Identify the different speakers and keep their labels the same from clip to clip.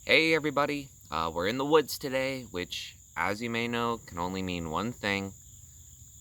Speaker 1: Hey everybody, we're in the woods today, which, as you may know, can only mean one thing.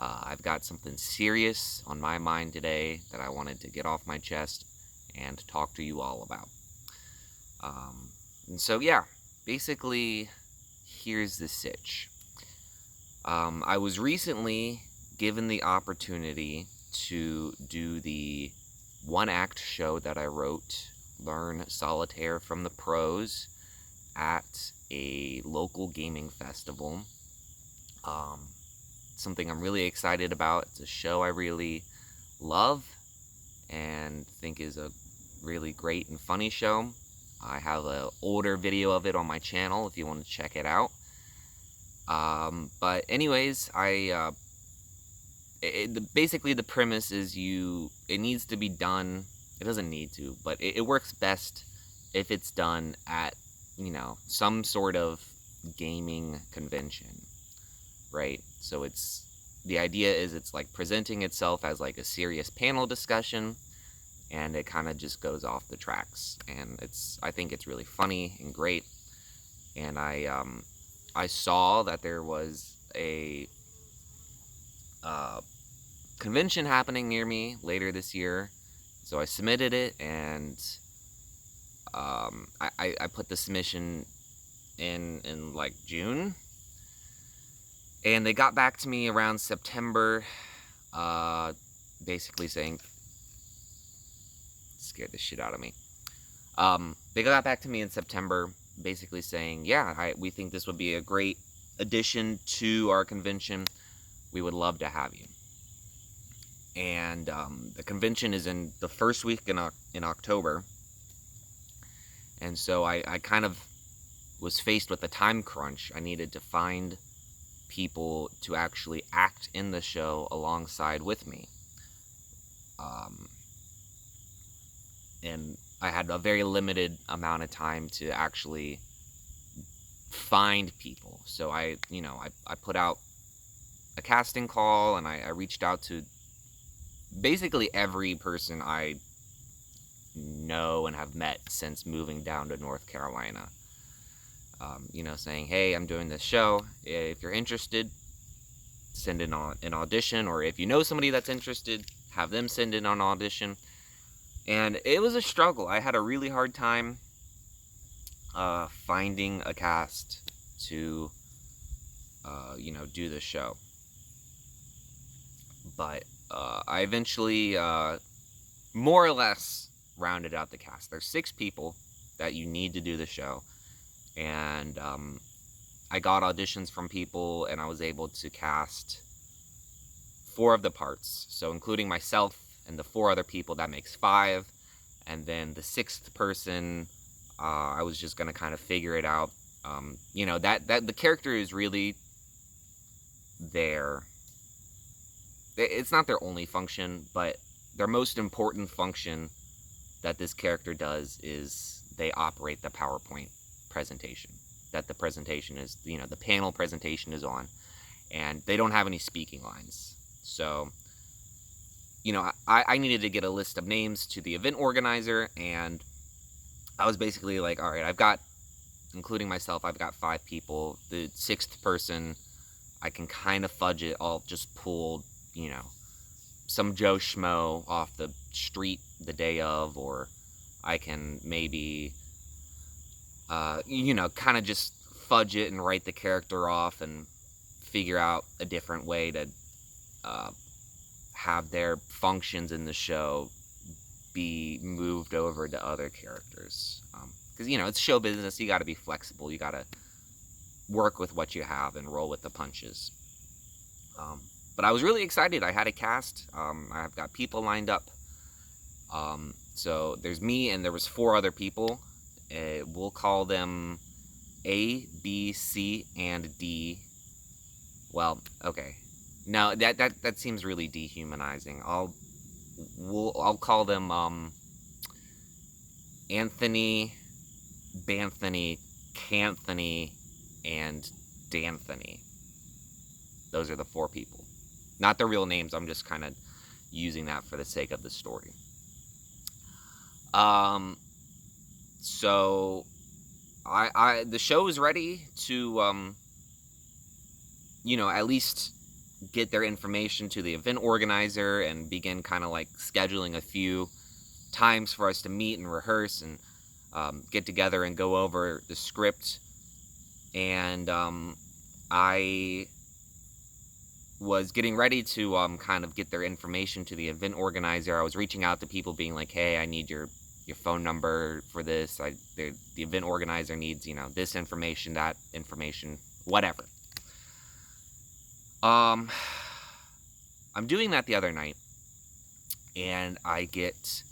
Speaker 1: I've got something serious on my mind today that I wanted to get off my chest and talk to you all about. And so, yeah, basically, here's the sitch. I was recently given the opportunity to do the one-act show that I wrote, Learn Solitaire from the Pros, at a local gaming festival. Um, Something I'm really excited about. It's a show I really love and think is a really great and funny show. I have an older video of it on my channel if you want to check it out. But anyways, basically the premise is it needs to be done. It doesn't need to, but it works best if it's done at some sort of gaming convention, right? So the idea is it's like presenting itself as like a serious panel discussion, and it kind of just goes off the tracks, and I think it's really funny and great. And I saw that there was a convention happening near me later this year, so I submitted it, and I put the submission in like June, and they got back to me around September, basically saying, scared the shit out of me. They got back to me in September, basically saying, yeah, we think this would be a great addition to our convention. We would love to have you. And the convention is in the first week in October. And so I kind of was faced with a time crunch. I needed to find people to actually act in the show alongside with me. And I had a very limited amount of time to actually find people. So I put out a casting call, and I reached out to basically every person I know and have met since moving down to North Carolina. Saying, hey, I'm doing this show. If you're interested, send in an audition, or if you know somebody that's interested, have them send in an audition. And it was a struggle. I had a really hard time finding a cast to do the show. But I eventually more or less rounded out the cast. There's 6 people that you need to do the show, and I got auditions from people, and I was able to cast 4 of the parts. So including myself and the 4 other people, that makes 5. And then the 6th person, I was just gonna kind of figure it out. That the character is really there. It's not their only function, but their most important function that this character does is they operate the PowerPoint presentation. That the presentation is, the panel presentation is on, and they don't have any speaking lines. So, I needed to get a list of names to the event organizer, and I was basically like, all right, including myself, I've got 5 people. The 6th person, I can kind of fudge it. I'll just pull, some Joe Schmo off the street the day of, or I can maybe, kind of just fudge it and write the character off and figure out a different way to have their functions in the show be moved over to other characters. Because, it's show business. You got to be flexible. You got to work with what you have and roll with the punches. But I was really excited. I had a cast. I've got people lined up. So there's me, and there was 4 other people. We'll call them A, B, C, and D. Well, okay. No, that seems really dehumanizing. I'll call them Anthony, Banthony, Canthony, and Danthony. Those are the 4 people. Not their real names. I'm just kind of using that for the sake of the story. So the show is ready to, at least get their information to the event organizer and begin kind of like scheduling a few times for us to meet and rehearse and get together and go over the script. And I was getting ready to kind of get their information to the event organizer. I was reaching out to people being like, hey, I need your phone number for this. The event organizer needs, this information, that information, whatever. I'm doing that the other night, and I get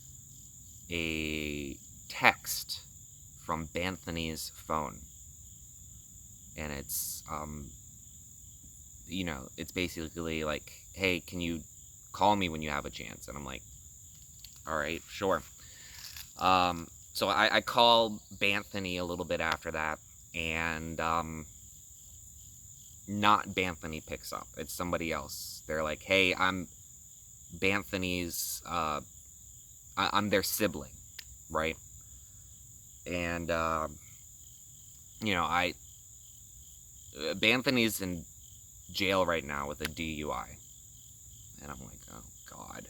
Speaker 1: a text from Banthony's phone. And it's, it's basically like, hey, can you call me when you have a chance? And I'm like, all right, sure. So I call Banthony a little bit after that, and not Banthony picks up. It's somebody else. They're like, hey, I'm Banthony's, I'm their sibling, right? And, Banthony's in jail right now with a DUI. And I'm like, oh, God.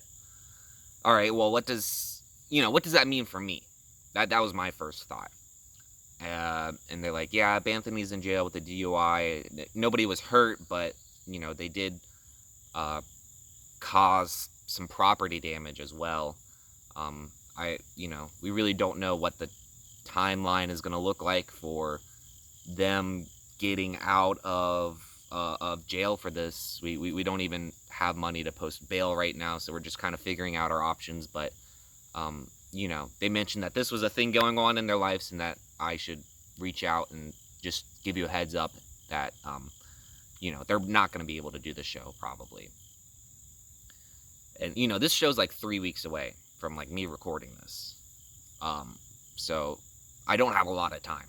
Speaker 1: All right, well, what does that mean for me? That was my first thought. And they're like, yeah, Banthony's in jail with a DUI. Nobody was hurt, but, they did cause some property damage as well. We really don't know what the timeline is going to look like for them getting out of jail for this. We don't even have money to post bail right now, so we're just kind of figuring out our options. But they mentioned that this was a thing going on in their lives, and that I should reach out and just give you a heads up that they're not going to be able to do the show probably. And this show's like 3 weeks away from like me recording this, so I don't have a lot of time.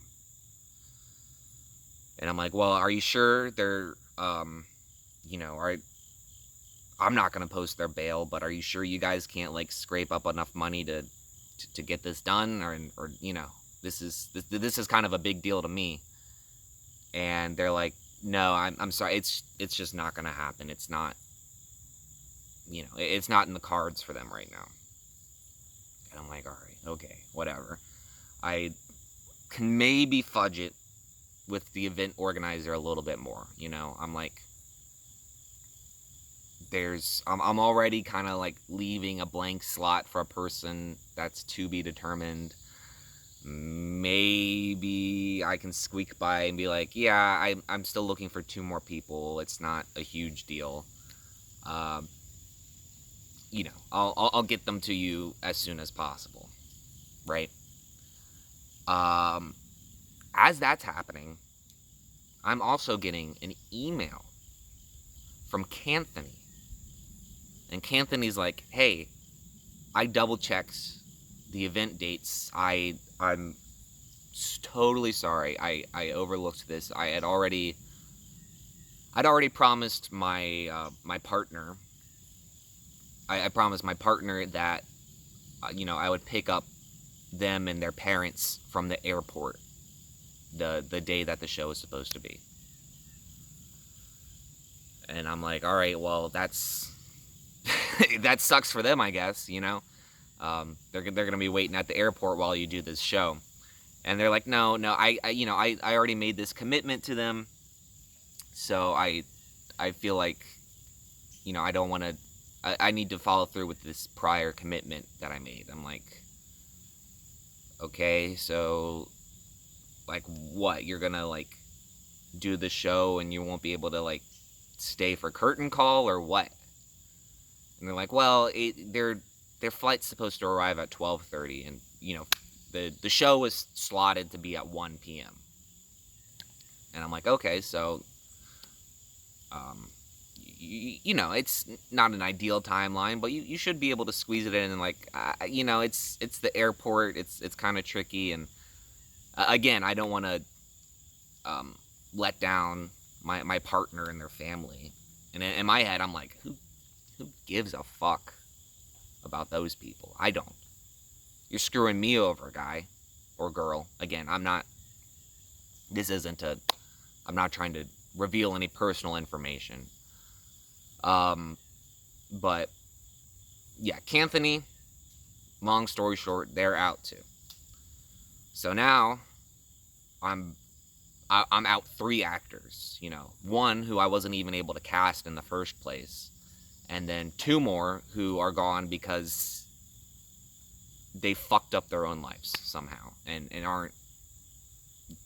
Speaker 1: And I'm like, well, are you sure they're, I'm not going to post their bail, but are you sure you guys can't, like, scrape up enough money to get this done? Or this is kind of a big deal to me. And they're like, no, I'm sorry. It's just not going to happen. It's not, it's not in the cards for them right now. And I'm like, all right, okay, whatever. I can maybe fudge it with the event organizer a little bit more. I'm like, I'm already kind of like leaving a blank slot for a person that's to be determined. Maybe I can squeak by and be like, yeah, I'm still looking for 2 more people. It's not a huge deal. I'll get them to you as soon as possible, right? As that's happening, I'm also getting an email from Canthony. And Canthony's like, hey, I double-checked the event dates. I'm totally sorry. I overlooked this. I'd already promised my my partner. I promised my partner that, I would pick up them and their parents from the airport the day that the show is supposed to be. And I'm like, all right, well, that's that sucks for them, I guess. They're gonna be waiting at the airport while you do this show. And they're like, no, I already made this commitment to them, so I feel like, I don't want to. I need to follow through with this prior commitment that I made. I'm like, okay, so, like, what? You're gonna, like, do the show and you won't be able to, like, stay for curtain call or what? And they're like, well, their flight's supposed to arrive at 12:30, and, the show was slotted to be at 1 p.m. And I'm like, okay, so, it's not an ideal timeline, but you should be able to squeeze it in. And, like, it's the airport. It's kind of tricky. And again, I don't want to let down my partner and their family. And in my head, I'm like, who gives a fuck about those people? I don't. You're screwing me over, guy or girl. Again, I'm not This isn't a... I'm not trying to reveal any personal information. But, yeah, Canthony, long story short, they're out too. So now, I'm out 3 actors, you know. 1 who I wasn't even able to cast in the first place. And then 2 more who are gone because they fucked up their own lives somehow. And aren't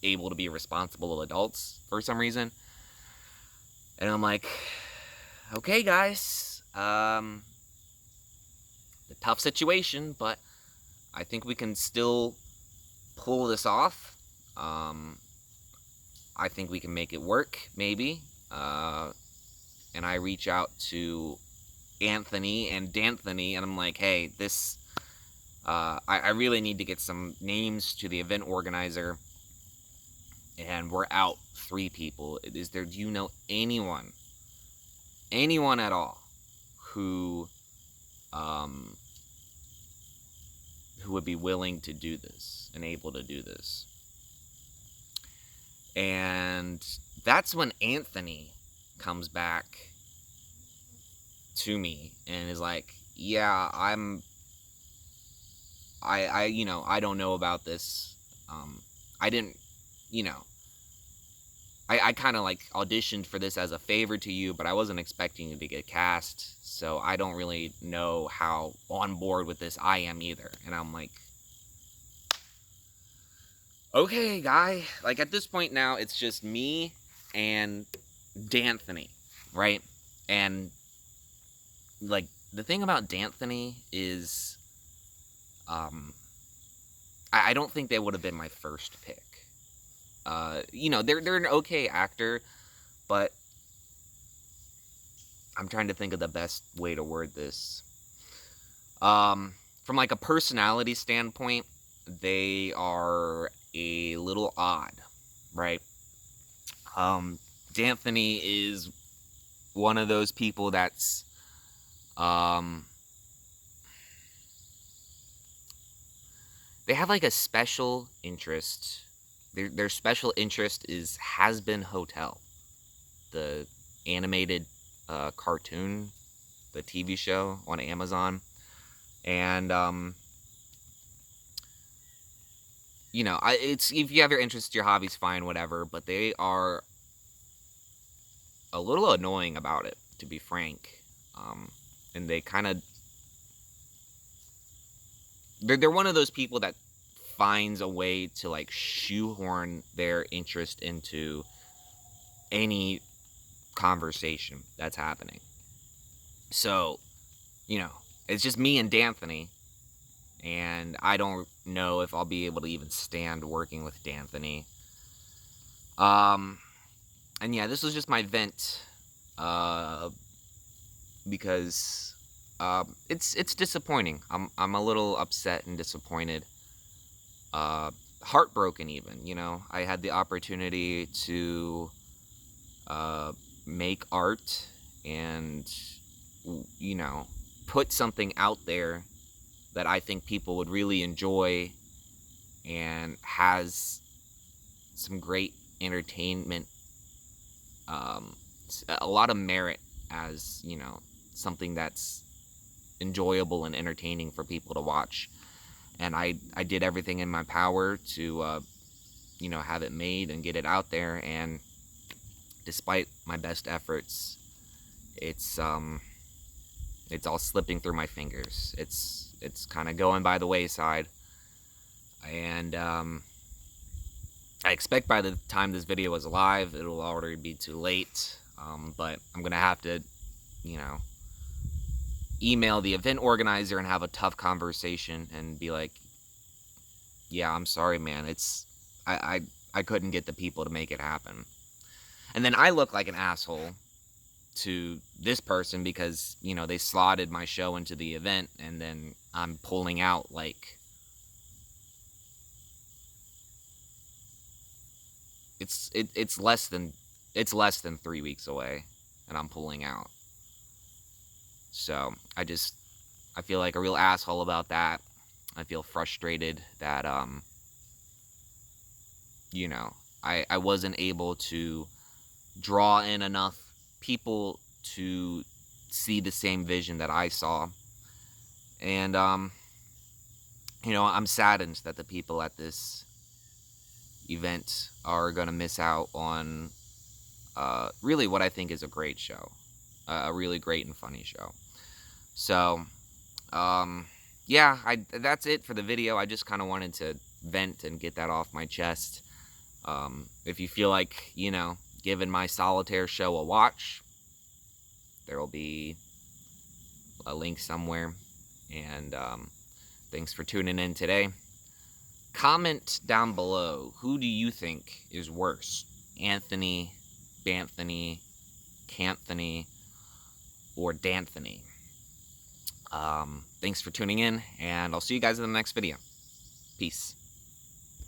Speaker 1: able to be responsible adults for some reason. And I'm like, okay, guys. The tough situation, but I think we can still pull this off. I think we can make it work, maybe. And I reach out to Anthony and D'Anthony, and I'm like, hey, this... I really need to get some names to the event organizer. And we're out 3 people. Do you know anyone at all who would be willing to do this and able to do this? And that's when Anthony comes back to me and is like, yeah, I don't know about this. I didn't, I kind of like auditioned for this as a favor to you, but I wasn't expecting you to get cast, so I don't really know how on board with this I am either. And I'm like, okay, guy. Like, at this point now, it's just me and D'Anthony, right? And, like, the thing about D'Anthony is, I don't think they would have been my first pick. They're an okay actor, but I'm trying to think of the best way to word this. From like a personality standpoint, they are a little odd, right? D'Anthony is one of those people that's, they have like a special interest. Their special interest is Has-Been Hotel, the animated cartoon, the TV show on Amazon. And it's, if you have your interests, your hobbies, fine, whatever. But they are a little annoying about it, to be frank. And they kind of, they're one of those people that finds a way to like shoehorn their interest into any conversation that's happening. So, it's just me and D'Anthony, and I don't know if I'll be able to even stand working with D'Anthony. And yeah, this was just my vent, because it's disappointing. I'm a little upset and disappointed. Heartbroken even, I had the opportunity to make art and, put something out there that I think people would really enjoy and has some great entertainment, a lot of merit as, something that's enjoyable and entertaining for people to watch. And I did everything in my power to, have it made and get it out there. And despite my best efforts, it's all slipping through my fingers. It's kind of going by the wayside. And I expect by the time this video is live, it'll already be too late. But I'm going to have to, email the event organizer and have a tough conversation and be like, yeah, I'm sorry, man. I couldn't get the people to make it happen. And then I look like an asshole to this person because, they slotted my show into the event, and then I'm pulling out like, it's less than 3 weeks away, and I'm pulling out. So I feel like a real asshole about that. I feel frustrated that I wasn't able to draw in enough people to see the same vision that I saw. And, you know, I'm saddened that the people at this event are going to miss out on really what I think is a great show. A really great and funny show. So, yeah, that's it for the video. I just kind of wanted to vent and get that off my chest. If you feel like, you know, giving my solitaire show a watch, there will be a link somewhere. And thanks for tuning in today. Comment down below, who do you think is worse? Anthony, Banthony, Canthony, or Danthony? Thanks for tuning in, and I'll see you guys in the next video. Peace.